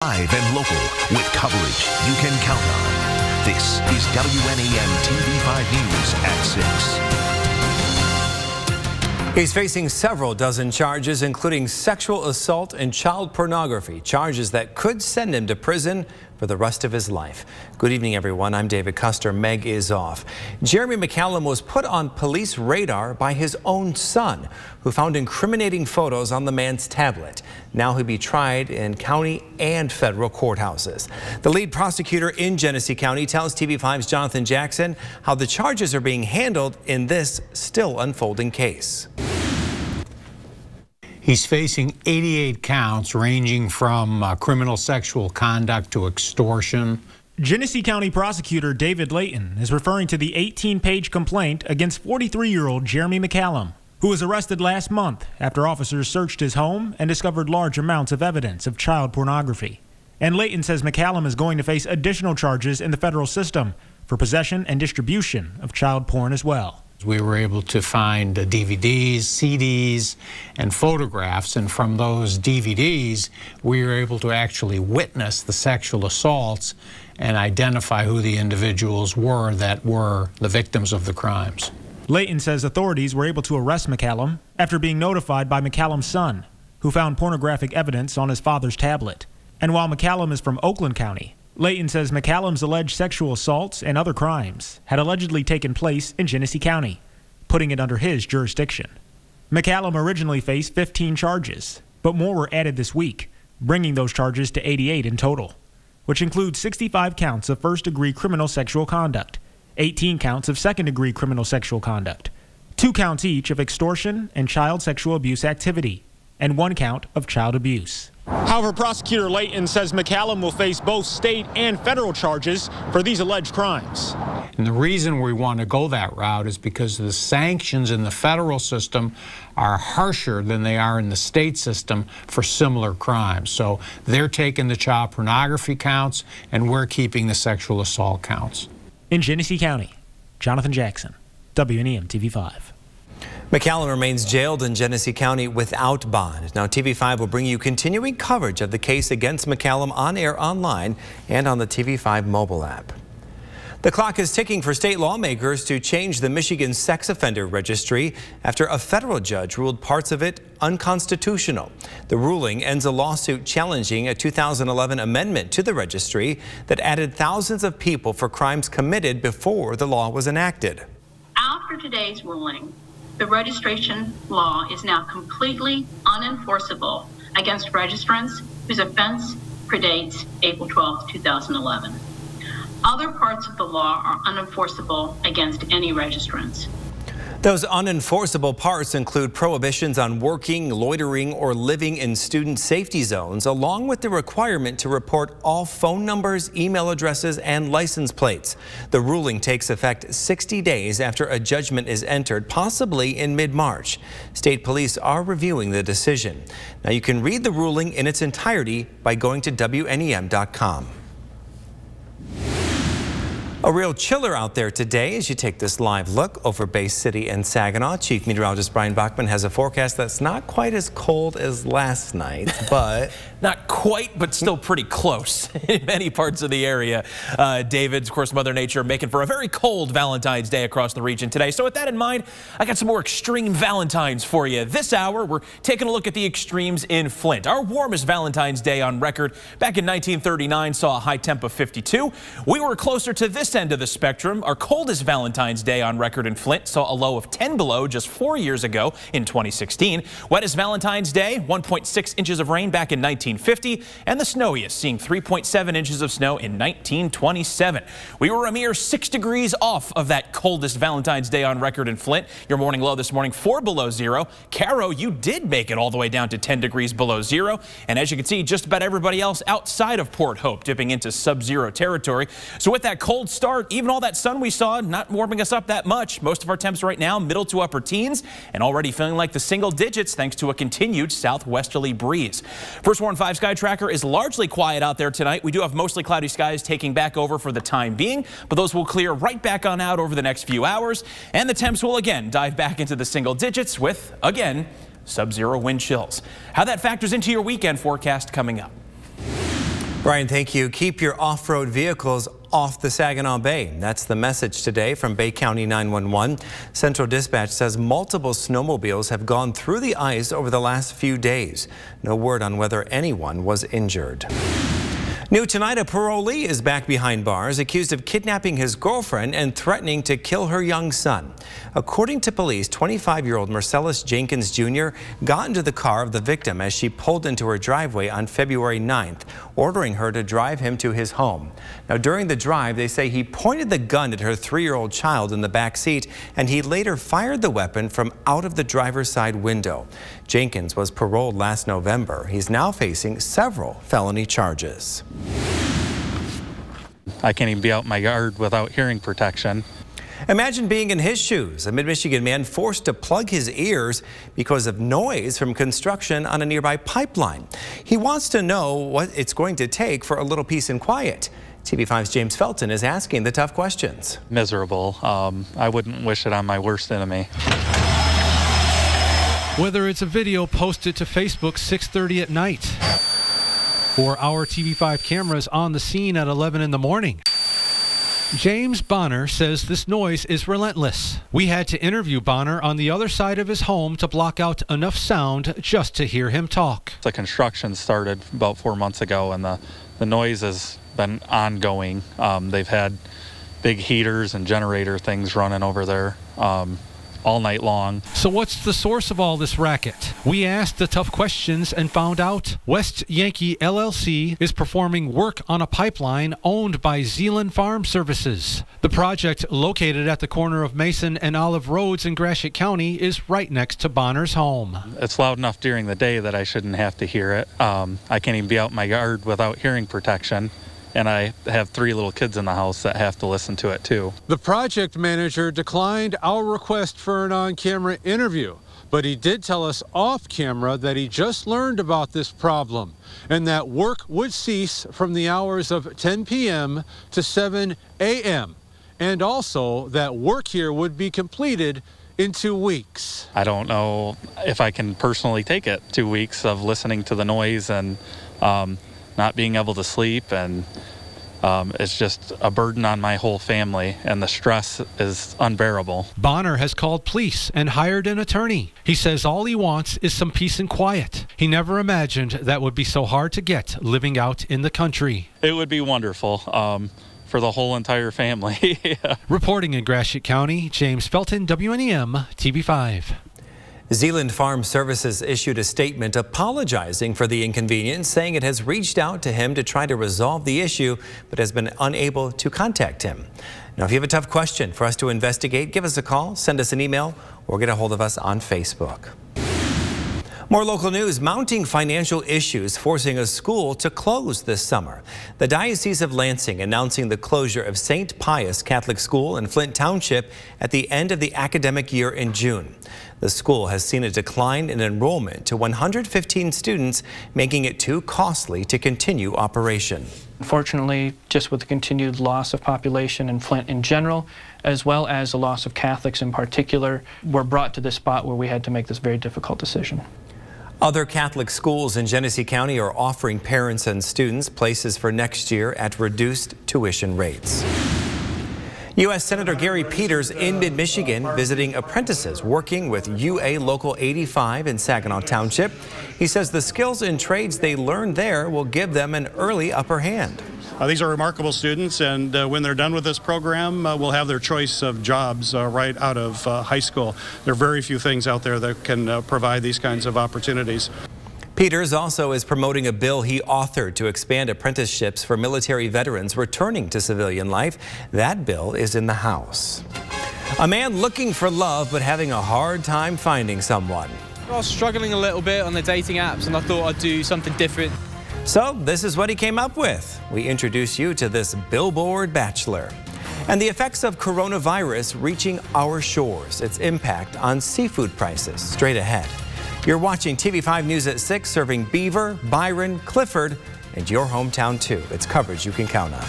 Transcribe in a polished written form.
Live and local with coverage you can count on. This is WNAM TV 5 News at 6. He's facing several dozen charges, including sexual assault and child pornography, charges that could send him to prison for the rest of his life. Good evening, everyone. I'm David Custer. Meg is off. Jeremy McCallum was put on police radar by his own son, who found incriminating photos on the man's tablet. Now he'll be tried in county and federal courthouses. The lead prosecutor in Genesee County tells TV5's Jonathan Jackson how the charges are being handled in this still unfolding case. He's facing 88 counts ranging from criminal sexual conduct to extortion. Genesee County Prosecutor David Layton is referring to the 18-page complaint against 43-year-old Jeremy McCallum, who was arrested last month after officers searched his home and discovered large amounts of evidence of child pornography. And Layton says McCallum is going to face additional charges in the federal system for possession and distribution of child porn as well. We were able to find DVDs, CDs, and photographs, and from those DVDs, we were able to actually witness the sexual assaults and identify who the individuals were that were the victims of the crimes. Layton says authorities were able to arrest McCallum after being notified by McCallum's son, who found pornographic evidence on his father's tablet. And while McCallum is from Oakland County, Layton says McCallum's alleged sexual assaults and other crimes had allegedly taken place in Genesee County, putting it under his jurisdiction. McCallum originally faced 15 charges, but more were added this week, bringing those charges to 88 in total, which includes 65 counts of first-degree criminal sexual conduct, 18 counts of second-degree criminal sexual conduct, 2 counts each of extortion and child sexual abuse activity, and 1 count of child abuse. However, Prosecutor Layton says McCallum will face both state and federal charges for these alleged crimes. And the reason we want to go that route is because the sanctions in the federal system are harsher than they are in the state system for similar crimes. So they're taking the child pornography counts, and we're keeping the sexual assault counts. In Genesee County, Jonathan Jackson, WNEM TV 5. McCallum remains jailed in Genesee County without bond. Now, TV5 will bring you continuing coverage of the case against McCallum on air, online, and on the TV5 mobile app. The clock is ticking for state lawmakers to change the Michigan sex offender registry after a federal judge ruled parts of it unconstitutional. The ruling ends a lawsuit challenging a 2011 amendment to the registry that added thousands of people for crimes committed before the law was enacted. After today's ruling, the registration law is now completely unenforceable against registrants whose offense predates April 12, 2011. Other parts of the law are unenforceable against any registrants. Those unenforceable parts include prohibitions on working, loitering, or living in student safety zones, along with the requirement to report all phone numbers, email addresses, and license plates. The ruling takes effect 60 days after a judgment is entered, possibly in mid-March. State police are reviewing the decision. Now, you can read the ruling in its entirety by going to WNEM.com. A real chiller out there today as you take this live look over Bay City and Saginaw. Chief Meteorologist Brian Bachman has a forecast that's not quite as cold as last night, but... Not quite, but still pretty close in many parts of the area. David's, of course, Mother Nature making for a very cold Valentine's Day across the region today. So with that in mind, I got some more extreme Valentines for you. This hour, we're taking a look at the extremes in Flint. Our warmest Valentine's Day on record back in 1939 saw a high temp of 52. We were closer to this end of the spectrum. Our coldest Valentine's Day on record in Flint saw a low of 10 below just 4 years ago in 2016. Wettest Valentine's Day, 1.6 inches of rain back in 1950, and the snowiest, seeing 3.7 inches of snow in 1927. We were a mere 6 degrees off of that coldest Valentine's Day on record in Flint. Your morning low this morning, 4 below zero. Caro, you did make it all the way down to 10 degrees below zero. And as you can see, just about everybody else outside of Port Hope dipping into sub-zero territory. So with that cold start, even all that sun we saw not warming us up that much. Most of our temps right now, middle to upper teens, and already feeling like the single digits thanks to a continued southwesterly breeze. First Warn 5 Sky Tracker is largely quiet out there tonight. We do have mostly cloudy skies taking back over for the time being, but those will clear right back on out over the next few hours. And the temps will again dive back into the single digits with, again, sub-zero wind chills. How that factors into your weekend forecast coming up. Brian, thank you. Keep your off-road vehicles off the Saginaw Bay. That's the message today from Bay County 911. Central Dispatch says multiple snowmobiles have gone through the ice over the last few days. No word on whether anyone was injured. New tonight, a parolee is back behind bars, accused of kidnapping his girlfriend and threatening to kill her young son. According to police, 25-year-old Marcellus Jenkins Jr. got into the car of the victim as she pulled into her driveway on February 9th, ordering her to drive him to his home. Now, during the drive, they say he pointed the gun at her 3-year-old child in the back seat, and he later fired the weapon from out of the driver's side window. Jenkins was paroled last November. He's now facing several felony charges. I can't even be out in my yard without hearing protection. Imagine being in his shoes. A mid-Michigan man forced to plug his ears because of noise from construction on a nearby pipeline. He wants to know what it's going to take for a little peace and quiet. TV5's James Felton is asking the tough questions. Miserable. I wouldn't wish it on my worst enemy. Whether it's a video posted to Facebook 6:30 at night or our TV5 cameras on the scene at 11 in the morning. James Bonner says this noise is relentless. We had to interview Bonner on the other side of his home to block out enough sound just to hear him talk. The construction started about 4 months ago, and the noise has been ongoing. They've had big heaters and generator things running over there all night long. So what's the source of all this racket? We asked the tough questions and found out West Yankee LLC is performing work on a pipeline owned by Zealand Farm Services. The project, located at the corner of Mason and Olive Roads in Gratiot County, is right next to Bonner's home. It's loud enough during the day that I shouldn't have to hear it. I can't even be out in my yard without hearing protection. And I have 3 little kids in the house that have to listen to it too. The project manager declined our request for an on-camera interview, but he did tell us off camera that he just learned about this problem and that work would cease from the hours of 10 p.m. to 7 a.m. and also that work here would be completed in 2 weeks. I don't know if I can personally take it. 2 weeks of listening to the noise and not being able to sleep, and it's just a burden on my whole family, and the stress is unbearable. Bonner has called police and hired an attorney. He says all he wants is some peace and quiet. He never imagined that would be so hard to get living out in the country. It would be wonderful for the whole entire family. Yeah. Reporting in Gratiot County, James Felton, WNEM TV5. Zealand Farm Services issued a statement apologizing for the inconvenience, saying it has reached out to him to try to resolve the issue, but has been unable to contact him. Now, if you have a tough question for us to investigate, give us a call, send us an email, or get a hold of us on Facebook. More local news, mounting financial issues forcing a school to close this summer. The Diocese of Lansing announcing the closure of St. Pius Catholic School in Flint Township at the end of the academic year in June. The school has seen a decline in enrollment to 115 students, making it too costly to continue operation. Unfortunately, just with the continued loss of population in Flint in general, as well as the loss of Catholics in particular, we're brought to this spot where we had to make this very difficult decision. Other Catholic schools in Genesee County are offering parents and students places for next year at reduced tuition rates. U.S. Senator Gary Peters in mid-Michigan visiting apprentices working with UA Local 85 in Saginaw Township. He says the skills and trades they learned there will give them an early upper hand. These are remarkable students, and when they're done with this program, we'll have their choice of jobs right out of high school. There are very few things out there that can provide these kinds of opportunities. Peters also is promoting a bill he authored to expand apprenticeships for military veterans returning to civilian life. That bill is in the House. A man looking for love but having a hard time finding someone. I was struggling a little bit on the dating apps, and I thought I'd do something different. So this is what he came up with. We introduce you to this billboard bachelor. And the effects of coronavirus reaching our shores, its impact on seafood prices. Straight ahead. You're watching TV5 News at 6, serving Beaver, Byron, Clifford, and your hometown too. It's coverage you can count on.